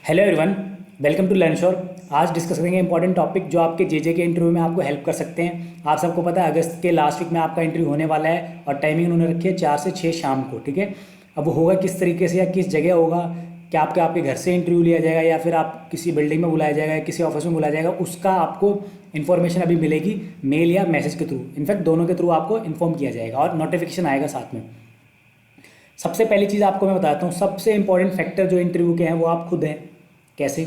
Hello everyone, welcome to Learnsure. आज discuss करेंगे important topic जो आपके जेजे के इंटरव्यू में आपको हेल्प कर सकते हैं। आप सबको पता है अगस्त के लास्ट वीक में आपका इंटरव्यू होने वाला है और टाइमिंग उन्होंने रखी है 4 से 6 शाम को। ठीक है, अब वो होगा किस तरीके से या किस जगह होगा, क्या आपके घर से इंटरव्यू लिया जाएगा या फिर आप किसी बिल्डिंग में बुलाया जाएगा या किसी ऑफिस में बुलाया जाएगा, उसका आपको इन्फॉर्मेशन अभी मिलेगी मेल या मैसेज के थ्रू। इनफैक्ट दोनों के थ्रू आपको इन्फॉर्म किया जाएगा और नोटिफिकेशन आएगा साथ में। सबसे पहली चीज़ आपको मैं बताता हूँ, सबसे इंपॉर्टेंट फैक्टर जो इंटरव्यू के हैं वो आप खुद हैं। कैसे?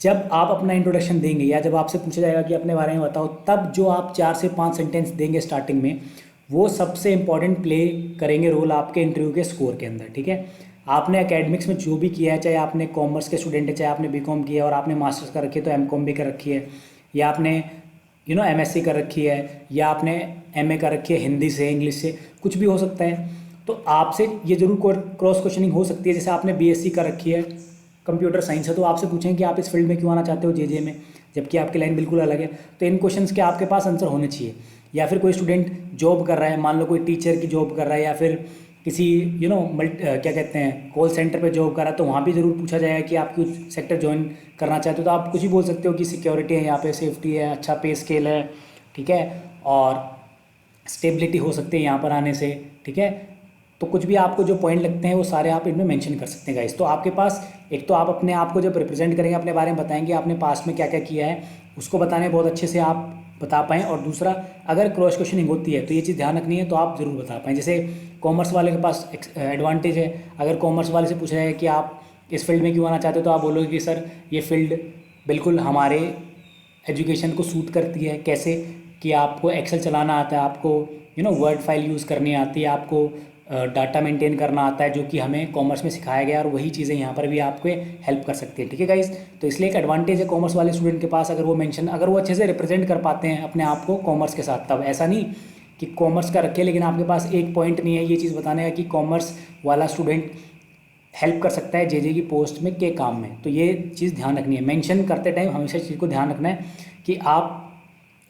जब आप अपना इंट्रोडक्शन देंगे या जब आपसे पूछा जाएगा कि अपने बारे में बताओ, तब जो आप 4 से 5 सेंटेंस देंगे स्टार्टिंग में, वो सबसे इंपॉर्टेंट प्ले करेंगे रोल आपके इंटरव्यू के स्कोर के अंदर। ठीक है, आपने एकेडमिक्स में जो भी किया है, चाहे आपने कॉमर्स के स्टूडेंट है, चाहे आपने बीकॉम किया है और आपने मास्टर्स कर रखी है तो एमकॉम भी कर रखी है, या आपने एमएससी कर रखी है, या आपने एमए कर रखी है हिंदी से, इंग्लिश से, कुछ भी हो सकता है। तो आपसे ये जरूर क्रॉस क्वेश्चनिंग हो सकती है। जैसे आपने बीएससी कर रखी है, कंप्यूटर साइंस है, तो आपसे पूछें कि आप इस फील्ड में क्यों आना चाहते हो जेजे में, जबकि आपकी लाइन बिल्कुल अलग है। तो इन क्वेश्चंस के आपके पास आंसर होने चाहिए। या फिर कोई स्टूडेंट जॉब कर रहा है, मान लो कोई टीचर की जॉब कर रहा है या फिर किसी क्या कहते हैं कॉल सेंटर पे जॉब कर रहा है, तो वहाँ भी ज़रूर पूछा जाएगा कि आप कुछ सेक्टर ज्वाइन करना चाहते हो। तो आप कुछ भी बोल सकते हो कि सिक्योरिटी है, यहाँ पे सेफ्टी है, अच्छा पे स्केल है, ठीक है, और स्टेबिलिटी हो सकती है यहाँ पर आने से। ठीक है, तो कुछ भी आपको जो पॉइंट लगते हैं वो सारे आप इनमें मेंशन कर सकते हैं गाइस। तो आपके पास एक तो आप अपने आप को जब रिप्रेजेंट करेंगे, अपने बारे में बताएंगे आपने पास्ट में क्या क्या किया है, उसको बताने बहुत अच्छे से आप बता पाएँ। और दूसरा, अगर क्रॉस क्वेश्चनिंग होती है तो ये चीज़ ध्यान रखनी है, तो आप ज़रूर बता पाएँ। जैसे कॉमर्स वाले के पास एडवांटेज है, अगर कॉमर्स वाले से पूछा जाए कि आप इस फील्ड में क्यों आना चाहते हो, तो आप बोलोगे कि सर ये फील्ड बिल्कुल हमारे एजुकेशन को सूट करती है। कैसे? कि आपको एक्सेल चलाना आता है, आपको वर्ड फाइल यूज़ करनी आती है, आपको डाटा मेंटेन करना आता है, जो कि हमें कॉमर्स में सिखाया गया है, और वही चीज़ें यहाँ पर भी आपको हेल्प कर सकती है। ठीक है गाइज, तो इसलिए एक एडवांटेज है कॉमर्स वाले स्टूडेंट के पास, अगर वो अच्छे से रिप्रेजेंट कर पाते हैं अपने आप को कॉमर्स के साथ। तब ऐसा नहीं कि कॉमर्स का रखे लेकिन आपके पास एक पॉइंट नहीं है ये चीज़ बताने का कि कॉमर्स वाला स्टूडेंट हेल्प कर सकता है जेजे की पोस्ट में के काम में। तो ये चीज़ ध्यान रखनी है, मेंशन करते टाइम हमेशा चीज़ को ध्यान रखना है कि आप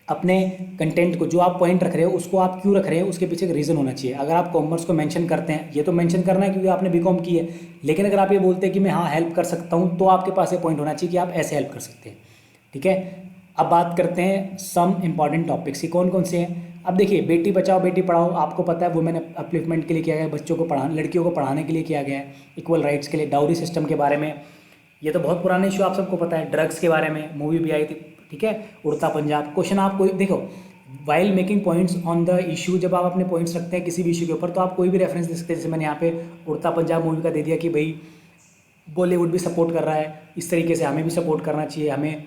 अपने कंटेंट को, जो आप पॉइंट रख रहे हो, उसको आप क्यों रख रहे हो, उसके पीछे एक रीज़न होना चाहिए। अगर आप कॉमर्स को मेंशन करते हैं, ये तो मेंशन करना है क्योंकि आपने बीकॉम की है, लेकिन अगर आप ये बोलते हैं कि मैं हाँ हेल्प कर सकता हूँ, तो आपके पास ये पॉइंट होना चाहिए कि आप ऐसे हेल्प कर सकते हैं। ठीक है, अब बात करते हैं सम इंपॉर्टेंट टॉपिक्स की, कौन कौन से हैं। अब देखिए, बेटी बचाओ बेटी पढ़ाओ आपको पता है वुमेन अपलिफ्टमेंट के लिए किया गया है, बच्चों को पढ़ाने, लड़कियों को पढ़ाने के लिए किया गया है, इक्वल राइट्स के लिए, डाउरी सिस्टम के बारे में, ये तो बहुत पुराने इशू आप सबको पता है। ड्रग्स के बारे में मूवी भी आई थी। ठीक है, उड़ता पंजाब। क्वेश्चन आप कोई देखो, while making points on the issue, जब आप अपने पॉइंट्स रखते हैं किसी भी इशू के ऊपर, तो आप कोई भी रेफरेंस दे सकते हैं। जैसे मैंने यहाँ पे उड़ता पंजाब मूवी का दे दिया कि भाई बॉलीवुड भी सपोर्ट कर रहा है, इस तरीके से हमें भी सपोर्ट करना चाहिए, हमें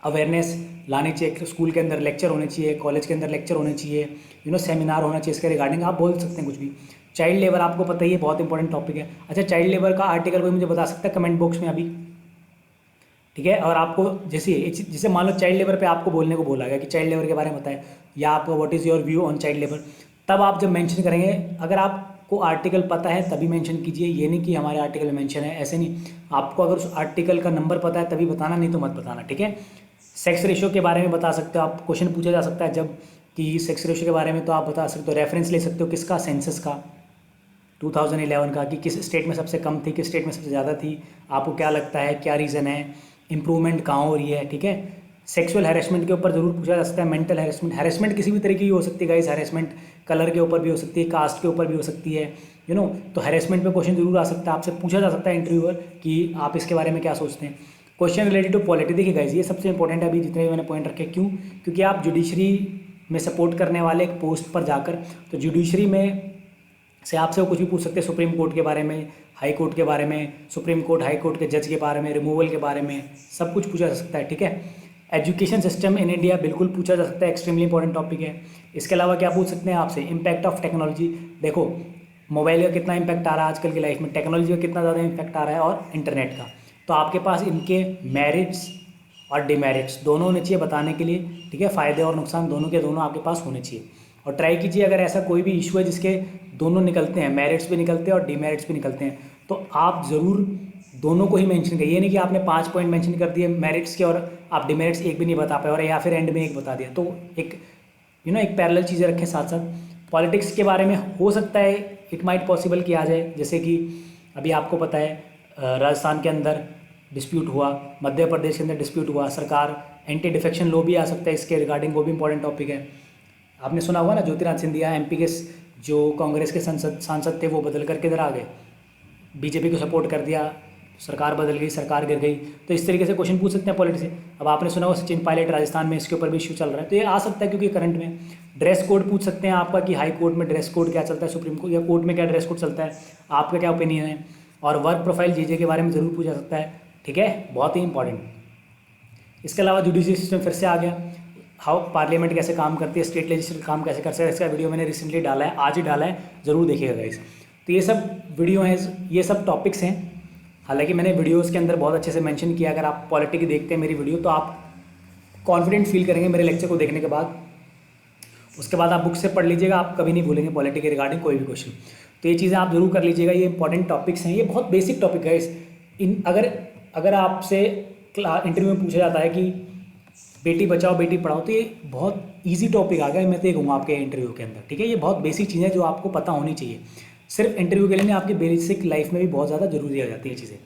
अवेयरनेस लानी चाहिए, स्कूल के अंदर लेक्चर होने चाहिए, कॉलेज के अंदर लेक्चर होने चाहिए, सेमिनार होना चाहिए इसके रिगार्डिंग। आप बोल सकते हैं कुछ भी। चाइल्ड लेबर आपको पता ही है, बहुत इंपॉर्टेंट टॉपिक है। अच्छा, चाइल्ड लेबर का आर्टिकल कोई मुझे बता सकता है कमेंट बॉक्स में अभी? ठीक है, और आपको जैसे मान लो चाइल्ड लेबर पे आपको बोलने को बोला गया कि चाइल्ड लेबर के बारे में बताएं, या आपको what is your view on child labour, तब आप जब मेंशन करेंगे, अगर आपको आर्टिकल पता है तभी मेंशन कीजिए। ये नहीं कि हमारे आर्टिकल में मेंशन है, ऐसे नहीं। आपको अगर उस आर्टिकल का नंबर पता है तभी बताना, नहीं तो मत बताना। ठीक है, सेक्स रेशियो के बारे में बता सकते हो आप, क्वेश्चन पूछा जा सकता है जब कि सेक्स रेशियो के बारे में, तो आप बता सकते हो, रेफरेंस ले सकते हो किसका, सेंसस का 2011 का, कि किस स्टेट में सबसे कम थी, किस स्टेट में सबसे ज़्यादा थी, आपको क्या लगता है, क्या रीज़न है, इंप्रूवमेंट कहाँ हो रही है। ठीक है, सेक्सुअल हैरेसमेंट के ऊपर जरूर पूछा जा सकता है, मेंटल हैरेसमेंट किसी भी तरीके की हो सकती है गाइस, हैरेसमेंट कलर के ऊपर भी हो सकती है, कास्ट के ऊपर भी हो सकती है, तो हैरेसमेंट पे क्वेश्चन जरूर आ सकता है, आपसे पूछा जा सकता है इंटरव्यूअर कि आप इसके बारे में क्या सोचते हैं। क्वेश्चन रिलेटेड टू पॉलिटी, देखिए गाइस ये सबसे इंपॉर्टेंट है अभी जितने भी मैंने पॉइंट रखे। क्यों? क्योंकि आप जुडिशरी में सपोर्ट करने वाले एक पोस्ट पर जाकर, तो जुडिशरी में से आपसे वो कुछ भी पूछ सकते हैं, सुप्रीम कोर्ट के बारे में, हाई कोर्ट के बारे में, सुप्रीम कोर्ट हाई कोर्ट के जज के बारे में, रिमूवल के बारे में, सब कुछ पूछा जा सकता है। ठीक है, एजुकेशन सिस्टम इन इंडिया बिल्कुल पूछा जा सकता है, एक्सट्रीमली इंपॉर्टेंट टॉपिक है। इसके अलावा क्या पूछ सकते हैं आपसे, इम्पैक्ट ऑफ टेक्नोलॉजी। देखो मोबाइल का कितना इम्पैक्ट आ रहा है आजकल की लाइफ में, टेक्नोलॉजी का कितना ज़्यादा इम्पैक्ट आ रहा है, और इंटरनेट का। तो आपके पास इनके मेरिट्स और डिमेरिट्स दोनों होने चाहिए बताने के लिए। ठीक है, फ़ायदे और नुकसान दोनों के दोनों आपके पास होने चाहिए। और ट्राई कीजिए, अगर ऐसा कोई भी इशू है जिसके दोनों निकलते हैं, मेरिट्स भी निकलते हैं और डिमेरिट्स भी निकलते हैं, तो आप ज़रूर दोनों को ही मेंशन करिए। ये नहीं कि आपने 5 पॉइंट मेंशन कर दिए मेरिट्स के और आप डिमेरिट्स एक भी नहीं बता पाए, और या फिर एंड में एक बता दिया। तो एक एक पैरेलल चीज़ें रखें साथ साथ। पॉलिटिक्स के बारे में हो सकता है इट माइट पॉसिबल कि आ जाए, जैसे कि अभी आपको पता है राजस्थान के अंदर डिस्प्यूट हुआ, मध्य प्रदेश के अंदर डिस्प्यूट हुआ, सरकार एंटी डिफेक्शन लॉ भी आ सकता है इसके रिगार्डिंग, वो भी इंपॉर्टेंट टॉपिक है। आपने सुना होगा ना, ज्योतिरादित्य सिंधिया एमपी के जो कांग्रेस के सांसद थे वो बदल करके इधर आ गए, बीजेपी को सपोर्ट कर दिया, सरकार बदल गई, सरकार गिर गई। तो इस तरीके से क्वेश्चन पूछ सकते हैं पॉलिटिक्स से। अब आपने सुना हो सचिन पायलट राजस्थान में, इसके ऊपर भी इशू चल रहा है, तो ये आ सकता है क्योंकि करंट में। ड्रेस कोड पूछ सकते हैं आपका कि हाई कोर्ट में ड्रेस कोड क्या चलता है, सुप्रीम कोर्ट या कोर्ट में क्या ड्रेस कोड चलता है, आपका क्या ओपिनियन है। और वर्क प्रोफाइल जीजे के बारे में ज़रूर पूछा सकता है, ठीक है, बहुत ही इंपॉर्टेंट। इसके अलावा जुडिशरी सिस्टम फिर से आ गया, हाउ पार्लियामेंट कैसे काम करती है, स्टेट लेजिस्लेचर काम कैसे करता है, इसका वीडियो मैंने रिसेंटली डाला है, आज ही डाला है, ज़रूर देखिएगा गाइस। तो ये सब वीडियो हैं, ये सब टॉपिक्स हैं। हालांकि मैंने वीडियोस के अंदर बहुत अच्छे से मेंशन किया, अगर आप पॉलिटिक्स देखते हैं मेरी वीडियो तो आप कॉन्फिडेंट फील करेंगे मेरे लेक्चर को देखने के बाद। उसके बाद आप बुक से पढ़ लीजिएगा, आप कभी नहीं भूलेंगे पॉलिटिक्स के रिगार्डिंग कोई भी क्वेश्चन। तो ये चीज़ें आप जरूर कर लीजिएगा, ये इंपॉर्टेंट टॉपिक्स हैं, ये बहुत बेसिक टॉपिक है। इन अगर आपसे इंटरव्यू में पूछा जाता है कि बेटी बचाओ बेटी पढ़ाओ, तो ये बहुत ईजी टॉपिक आ गया, मैं तो ये कहूँगा आपके इंटरव्यू के अंदर, ठीक है। ये बहुत बेसिक चीज़ें जो आपको पता होनी चाहिए, सिर्फ इंटरव्यू के लिए नहीं, आपकी बेसिक लाइफ में भी बहुत ज़्यादा जरूरी हो जाती है चीज़ें।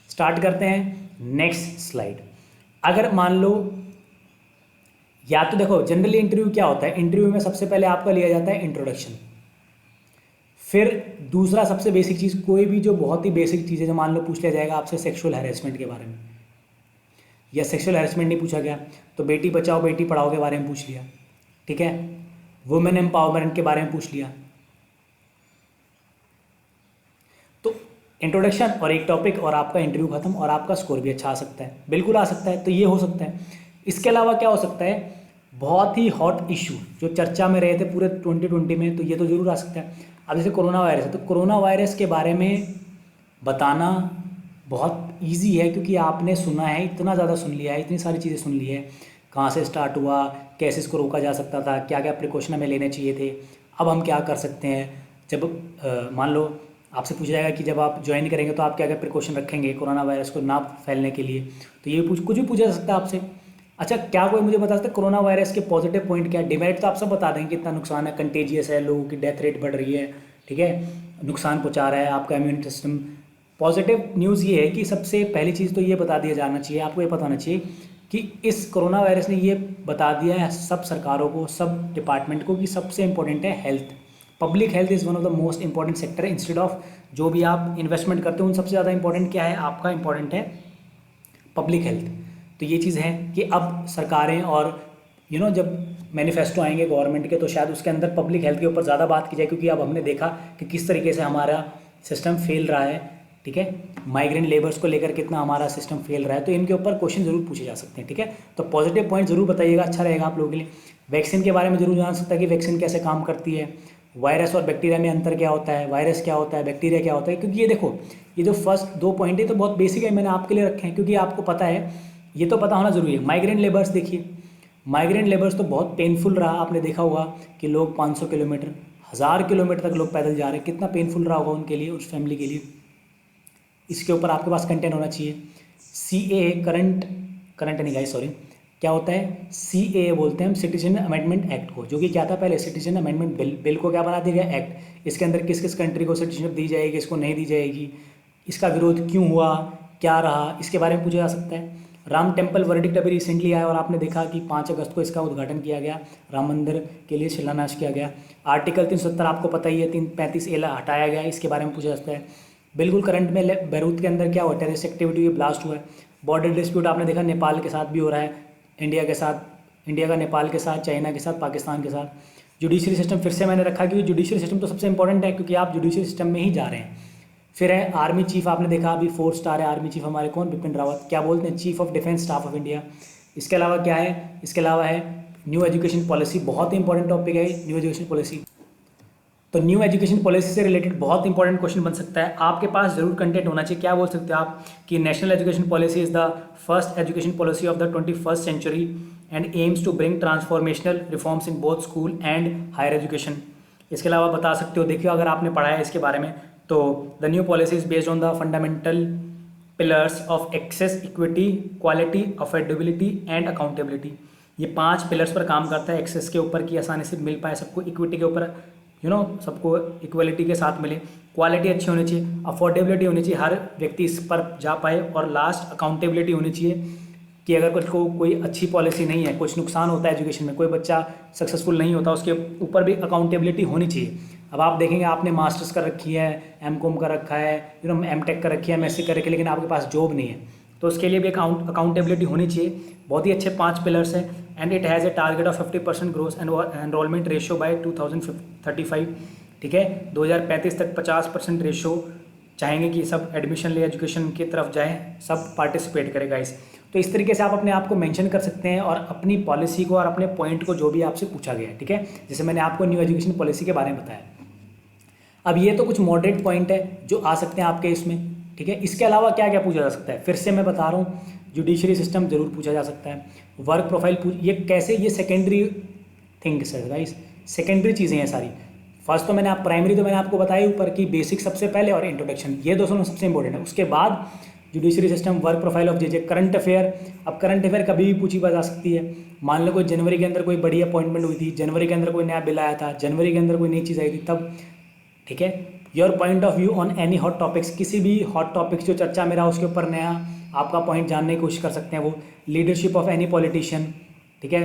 स्टार्ट करते हैं, नेक्स्ट स्लाइड। अगर मान लो, या तो देखो जनरली इंटरव्यू क्या होता है, इंटरव्यू में सबसे पहले आपका लिया जाता है इंट्रोडक्शन, फिर दूसरा सबसे बेसिक चीज़, कोई भी जो बहुत ही बेसिक चीज़ है, जो मान लो पूछ लिया जाएगा आपसे सेक्सुअल हैरेसमेंट के बारे में, या सेक्सुअल हैरेसमेंट नहीं पूछा गया तो बेटी बचाओ बेटी पढ़ाओ के बारे में पूछ लिया, ठीक है, वुमेन एम्पावरमेंट के बारे में पूछ लिया। तो इंट्रोडक्शन और एक टॉपिक और आपका इंटरव्यू खत्म, और आपका स्कोर भी अच्छा आ सकता है, बिल्कुल आ सकता है। तो ये हो सकता है। इसके अलावा क्या हो सकता है, बहुत ही हॉट इशू जो चर्चा में रहे थे पूरे 2020 में, तो ये तो जरूर आ सकता है। अब जैसे कोरोना वायरस है, तो कोरोना वायरस के बारे में बताना बहुत इजी है, क्योंकि आपने सुना है, इतना ज़्यादा सुन लिया है, इतनी सारी चीज़ें सुन ली है, कहाँ से स्टार्ट हुआ, कैसे इसको रोका जा सकता था, क्या क्या प्रिकॉशन हमें लेने चाहिए थे, अब हम क्या कर सकते हैं। जब मान लो आपसे पूछा जाएगा कि जब आप ज्वाइन करेंगे तो आप क्या क्या प्रिकॉशन रखेंगे कोरोना वायरस को ना फैलने के लिए, तो ये कुछ भी पूछा जा सकता है आपसे। अच्छा, क्या कोई मुझे बता सकता है कोरोना वायरस के पॉजिटिव पॉइंट क्या है? डिमेरिट तो आप सब बता देंगे, कितना नुकसान है, कंटेजियस है, लोगों की डेथ रेट बढ़ रही है, ठीक है, नुकसान पहुंचा रहा है आपका इम्यून सिस्टम। पॉजिटिव न्यूज़ ये है कि सबसे पहली चीज़ तो ये बता दिया जाना चाहिए, आपको ये पता होना चाहिए कि इस कोरोना वायरस ने ये बता दिया है सब सरकारों को, सब डिपार्टमेंट को, कि सबसे इंपॉर्टेंट है health. Public health is one of the most important sector, instead of जो भी आप इन्वेस्टमेंट करते हो उन सबसे ज़्यादा इंपॉर्टेंट क्या है, आपका इंपॉर्टेंट है पब्लिक हेल्थ। तो ये चीज़ है कि अब सरकारें और जब मैनिफेस्टो आएंगे गवर्नमेंट के, तो शायद उसके अंदर पब्लिक हेल्थ के ऊपर ज़्यादा बात की जाए, क्योंकि अब हमने देखा कि किस तरीके से हमारा सिस्टम फेल रहा है, ठीक है, माइग्रेंट लेबर्स को लेकर कितना हमारा सिस्टम फेल रहा है। तो इनके ऊपर क्वेश्चन जरूर पूछे जा सकते हैं, ठीक है। तो पॉजिटिव पॉइंट जरूर बताइएगा, अच्छा रहेगा आप लोगों के लिए। वैक्सीन के बारे में जरूर जान सकता है कि वैक्सीन कैसे काम करती है, वायरस और बैक्टीरिया में अंतर क्या होता है, वायरस क्या होता है, बैक्टीरिया क्या होता है। क्योंकि ये देखो, ये जो फर्स्ट 2 पॉइंट है तो बहुत बेसिक है, मैंने आपके लिए रखे हैं, क्योंकि आपको पता है, ये तो पता होना जरूरी है। माइग्रेंट लेबर्स देखिए, माइग्रेंट लेबर्स तो बहुत पेनफुल रहा, आपने देखा होगा कि लोग 500 किलोमीटर 1000 किलोमीटर तक लोग पैदल जा रहे हैं, कितना पेनफुल रहा होगा उनके लिए, उस फैमिली के लिए। इसके ऊपर आपके पास कंटेंट होना चाहिए। CAA करंट नहीं गाइस, सॉरी, क्या होता है CAA बोलते हैं हम, सिटीजन अमेंडमेंट एक्ट को, जो कि क्या था पहले, सिटीजन अमेंडमेंट बिल को क्या बना दिया गया, एक्ट। इसके अंदर किस किस कंट्री को सिटीजनशिप दी जाएगी, इसको नहीं दी जाएगी, इसका विरोध क्यों हुआ, क्या रहा, इसके बारे में पूछा जा सकता है। राम टेम्पल वर्डिक्ट अभी रिसेंटली आया और आपने देखा कि 5 अगस्त को इसका उद्घाटन किया गया, राम मंदिर के लिए शिलान्यास किया गया। आर्टिकल 370 आपको पता ही है, 335A हटाया गया, इसके बारे में पूछा जा सकता है। बिल्कुल करंट में बैरूत के अंदर क्या हुआ, टेररिस्ट एक्टिविटी ब्लास्ट हुआ है। बॉर्डर डिस्प्यूट आपने देखा नेपाल के साथ भी हो रहा है, इंडिया के साथ, इंडिया का नेपाल के साथ, चाइना के साथ, पाकिस्तान के साथ। जुडिशरी सिस्टम फिर से मैंने रखा, क्योंकि जुडिशरी सिस्टम तो सबसे इंपॉर्टेंट है, क्योंकि आप जुडिशरी सिस्टम में ही जा रहे हैं। फिर है आर्मी चीफ, आपने देखा अभी 4 स्टार है आर्मी चीफ हमारे, कौन, बिपिन रावत, क्या बोलते हैं, chief of defence staff of India. इसके अलावा क्या है, इसके अलावा है न्यू एजुकेशन पॉलिसी, बहुत ही इंपॉर्टेंट टॉपिक है न्यू एजुकेशन पॉलिसी। तो न्यू एजुकेशन पॉलिसी से रिलेटेड बहुत इंपॉर्टेंट क्वेश्चन बन सकता है, आपके पास जरूर कंटेंट होना चाहिए। क्या बोल सकते हैं आप कि national education policy is the first education policy of the 21st century and aims to bring transformational reforms in both school and higher education. इसके अलावा बता सकते हो, देखिए अगर आपने पढ़ा है इसके बारे में, तो the new policy is based on the fundamental pillars of access, equity, quality, affordability and accountability. ये 5 पिलर्स पर काम करता है, एक्सेस के ऊपर कि आसानी से मिल पाए सबको, इक्विटी के ऊपर सबको इक्वलिटी के साथ मिले, क्वालिटी अच्छी होनी चाहिए, अफोर्डेबिलिटी होनी चाहिए, हर व्यक्ति इस पर जा पाए, और लास्ट अकाउंटेबिलिटी होनी चाहिए कि अगर कुछ को कोई अच्छी पॉलिसी नहीं है, कुछ नुकसान होता है एजुकेशन में, कोई बच्चा सक्सेसफुल नहीं होता, उसके ऊपर भी अकाउंटेबिलिटी होनी चाहिए। अब आप देखेंगे आपने मास्टर्स कर रखी है, एमकॉम कर रखा है, एमटेक कर रखी है, एमएससी कर रखी है, लेकिन आपके पास जॉब नहीं है, तो उसके लिए भी अकाउंटेबिलिटी होनी चाहिए। बहुत ही अच्छे 5 पिलर्स हैं, and it has a target of 50% growth and enrolment ratio by 2035। ठीक है, 2035 तक 50% रेशियो चाहेंगे कि सब एडमिशन ले, एजुकेशन की तरफ जाएं, सब पार्टिसिपेट करें गाइस। तो इस तरीके से आप अपने आप को मेंशन कर सकते हैं और अपनी पॉलिसी को और अपने पॉइंट को जो भी आपसे पूछा गया है, ठीक है, जैसे मैंने आपको न्यू एजुकेशन पॉलिसी के बारे में बताया। अब ये तो कुछ मॉडरेट पॉइंट है जो आ सकते हैं आपके इसमें, ठीक है। इसके अलावा क्या क्या पूछा जा सकता है, फिर से मैं बता रहा हूँ, जुडिशरी सिस्टम जरूर पूछा जा सकता है, वर्क प्रोफाइल ये कैसे, ये सेकेंडरी थिंग्स है गाइस, सेकेंडरी चीज़ें हैं सारी। फर्स्ट तो मैंने प्राइमरी तो मैंने आपको बताया ऊपर की बेसिक सबसे पहले और इंट्रोडक्शन, ये दोनों सबसे इंपॉर्टेंट है। उसके बाद judiciary system, work profile of JJ, current affair. अब करंट अफेयर कभी भी पूछी जा सकती है, मान लो कोई जनवरी के अंदर कोई बड़ी अपॉइंटमेंट हुई थी, जनवरी के अंदर कोई नया बिल आया था, जनवरी के अंदर कोई नई चीज़ आई थी तब, ठीक है। Your point of view on any hot topics, किसी भी हॉट टॉपिक्स जो चर्चा में रहा उसके ऊपर नया आपका पॉइंट जानने की कोशिश कर सकते हैं वो। लीडरशिप ऑफ एनी पॉलिटिशियन, ठीक है।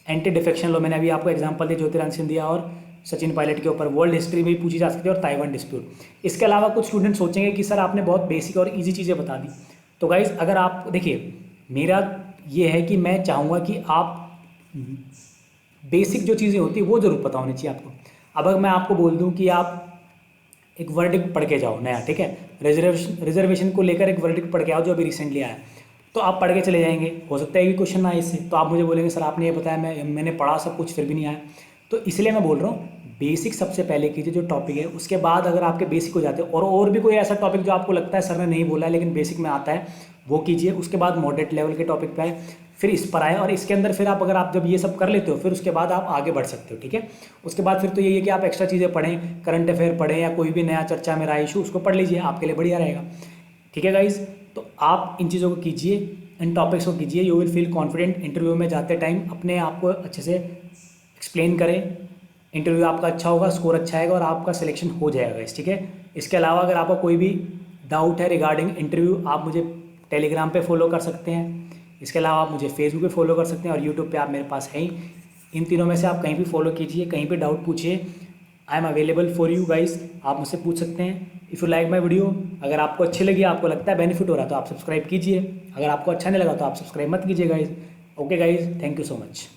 एंटी डिफेक्शन लो, मैंने अभी आपको एग्जांपल दिया ज्योतिरादित्य सिंधिया और सचिन पायलट के ऊपर। वर्ल्ड हिस्ट्री भी पूछी जा सकती है और ताइवान डिस्प्यूट। इसके अलावा कुछ स्टूडेंट सोचेंगे कि सर आपने बहुत बेसिक और ईजी चीज़ें बता दी, तो गाइज अगर आप देखिए, मेरा ये है कि मैं चाहूँगा कि आप बेसिक जो चीज़ें होती है वो जरूर पता होनी चाहिए आपको। अब अगर मैं आपको बोल दूँ कि आप एक वर्डिक्ट पढ़ के जाओ नया, ठीक है, रिजर्वेशन को लेकर एक वर्डिक्ट पढ़ के आओ जो अभी रिसेंटली आया, तो आप पढ़ के चले जाएंगे, हो सकता है कि क्वेश्चन ना आए इससे, तो आप मुझे बोलेंगे सर आपने ये बताया, मैंने पढ़ा सब कुछ फिर भी नहीं आया। तो इसलिए मैं बोल रहा हूँ बेसिक सबसे पहले कीजिए जो टॉपिक है, उसके बाद अगर आपके बेसिक हो जाते हैं और भी कोई ऐसा टॉपिक जो आपको लगता है सर ने नहीं बोला है लेकिन बेसिक में आता है वो कीजिए, उसके बाद मॉडरेट लेवल के टॉपिक पे आए, फिर इस पर आए, और इसके अंदर फिर आप अगर आप जब ये सब कर लेते हो फिर उसके बाद आप आगे बढ़ सकते हो, ठीक है। उसके बाद फिर तो यही है कि आप एक्स्ट्रा चीज़ें पढ़ें, करंट अफेयर पढ़ें या कोई भी नया चर्चा में रहा इशू उसको पढ़ लीजिए, आपके लिए बढ़िया रहेगा, ठीक है गाइज। तो आप इन चीज़ों को कीजिए, इन टॉपिक्स को कीजिए, you will feel confident. Interview में जाते टाइम अपने आप को अच्छे से एक्सप्लेन करें, इंटरव्यू आपका अच्छा होगा, स्कोर अच्छा आएगा और आपका सिलेक्शन हो जाएगा, ठीक है। इसके अलावा अगर आपका कोई भी डाउट है रिगार्डिंग इंटरव्यू, आप मुझे टेलीग्राम पे फॉलो कर सकते हैं, इसके अलावा आप मुझे फेसबुक पे फॉलो कर सकते हैं और यूट्यूब पे आप मेरे पास हैं ही। इन तीनों में से आप कहीं भी फॉलो कीजिए, कहीं पे डाउट पूछिए, I am available for you guys, आप मुझसे पूछ सकते हैं। If you like my video, अगर आपको अच्छी लगी, आपको लगता है बेनिफिट हो रहा है तो आप सब्सक्राइब कीजिए, अगर आपको अच्छा नहीं लगा तो आप सब्सक्राइब मत कीजिए guys. Okay guys, thank you so much.